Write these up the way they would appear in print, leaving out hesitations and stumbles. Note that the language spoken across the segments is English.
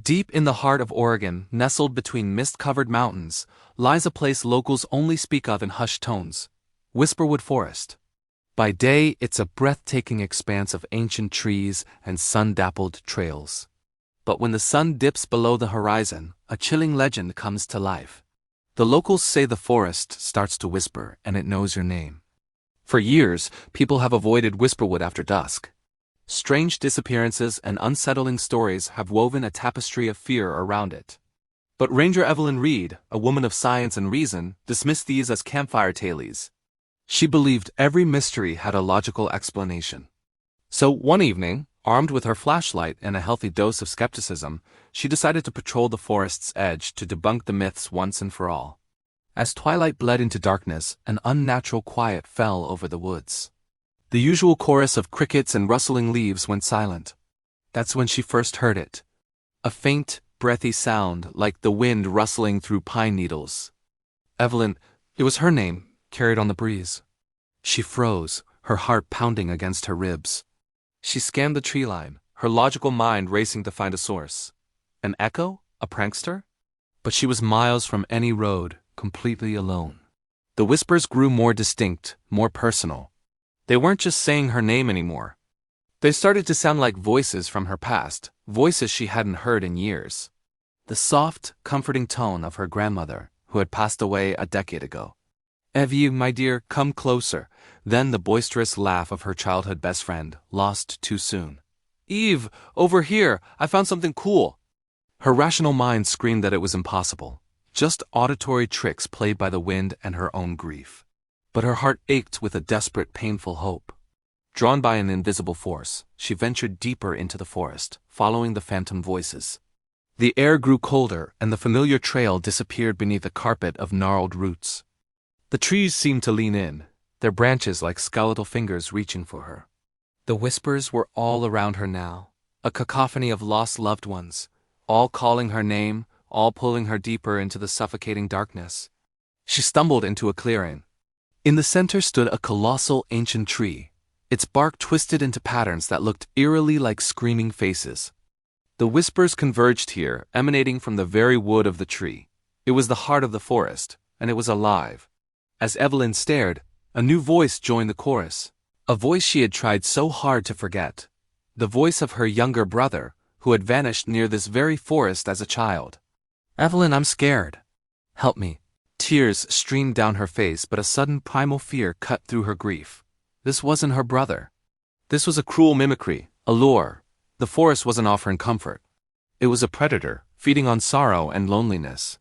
Deep in the heart of Oregon, nestled between mist-covered mountains, lies a place locals only speak of in hushed tones: Whisperwood Forest. By day, it's a breathtaking expanse of ancient trees and sun-dappled trails. But when the sun dips below the horizon, a chilling legend comes to life. The locals say the forest starts to whisper and it knows your name. For years, people have avoided Whisperwood after dusk. Strange disappearances and unsettling stories have woven a tapestry of fear around it. But Ranger Evelyn Reed, a woman of science and reason, dismissed these as campfire tales. She believed every mystery had a logical explanation. So one evening, armed with her flashlight and a healthy dose of skepticism, she decided to patrol the forest's edge to debunk the myths once and for all. As twilight bled into darkness, an unnatural quiet fell over the woods. The usual chorus of crickets and rustling leaves went silent. That's when she first heard it. A faint, breathy sound like the wind rustling through pine needles. Evelyn, it was her name, carried on the breeze. She froze, her heart pounding against her ribs. She scanned the tree line, her logical mind racing to find a source. An echo? A prankster? But she was miles from any road, completely alone. The whispers grew more distinct, more personal. They weren't just saying her name anymore. They started to sound like voices from her past, voices she hadn't heard in years. The soft, comforting tone of her grandmother, who had passed away a decade ago. "Evie, my dear, come closer." Then the boisterous laugh of her childhood best friend, lost too soon. "Eve, over here, I found something cool." Her rational mind screamed that it was impossible. Just auditory tricks played by the wind and her own grief. But her heart ached with a desperate, painful hope. Drawn by an invisible force, she ventured deeper into the forest, following the phantom voices. The air grew colder, and the familiar trail disappeared beneath a carpet of gnarled roots. The trees seemed to lean in, their branches like skeletal fingers reaching for her. The whispers were all around her now, a cacophony of lost loved ones, all calling her name, all pulling her deeper into the suffocating darkness. She stumbled into a clearing. In the center stood a colossal ancient tree, its bark twisted into patterns that looked eerily like screaming faces. The whispers converged here, emanating from the very wood of the tree. It was the heart of the forest, and it was alive. As Evelyn stared, a new voice joined the chorus, a voice she had tried so hard to forget. The voice of her younger brother, who had vanished near this very forest as a child. "Evelyn, I'm scared. Help me." Tears streamed down her face, but a sudden primal fear cut through her grief. This wasn't her brother. This was a cruel mimicry, a lure. The forest wasn't offering comfort. It was a predator, feeding on sorrow and loneliness.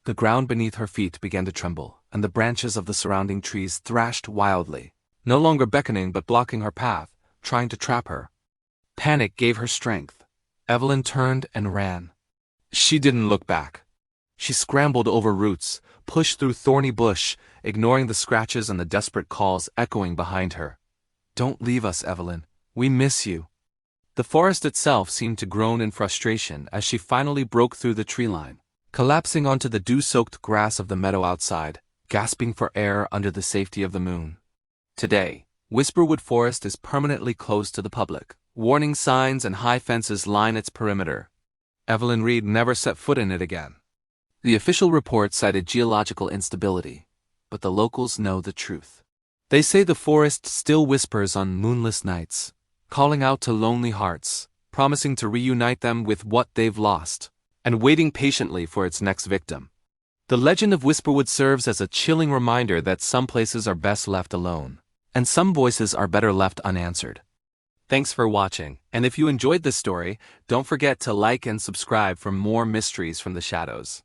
The ground beneath her feet began to tremble, and the branches of the surrounding trees thrashed wildly, no longer beckoning but blocking her path, trying to trap her. Panic gave her strength. Evelyn turned and ran. She didn't look back. She scrambled over roots, pushed through thorny bush, ignoring the scratches and the desperate calls echoing behind her. "Don't leave us, Evelyn. We miss you." The forest itself seemed to groan in frustration as she finally broke through the tree line, collapsing onto the dew-soaked grass of the meadow outside, gasping for air under the safety of the moon. Today, Whisperwood Forest is permanently closed to the public. Warning signs and high fences line its perimeter. Evelyn Reed never set foot in it again. The official report cited geological instability, but the locals know the truth. They say the forest still whispers on moonless nights, calling out to lonely hearts, promising to reunite them with what they've lost, and waiting patiently for its next victim. The legend of Whisperwood serves as a chilling reminder that some places are best left alone, and some voices are better left unanswered. Thanks for watching, and if you enjoyed this story, don't forget to like and subscribe for more mysteries from the shadows.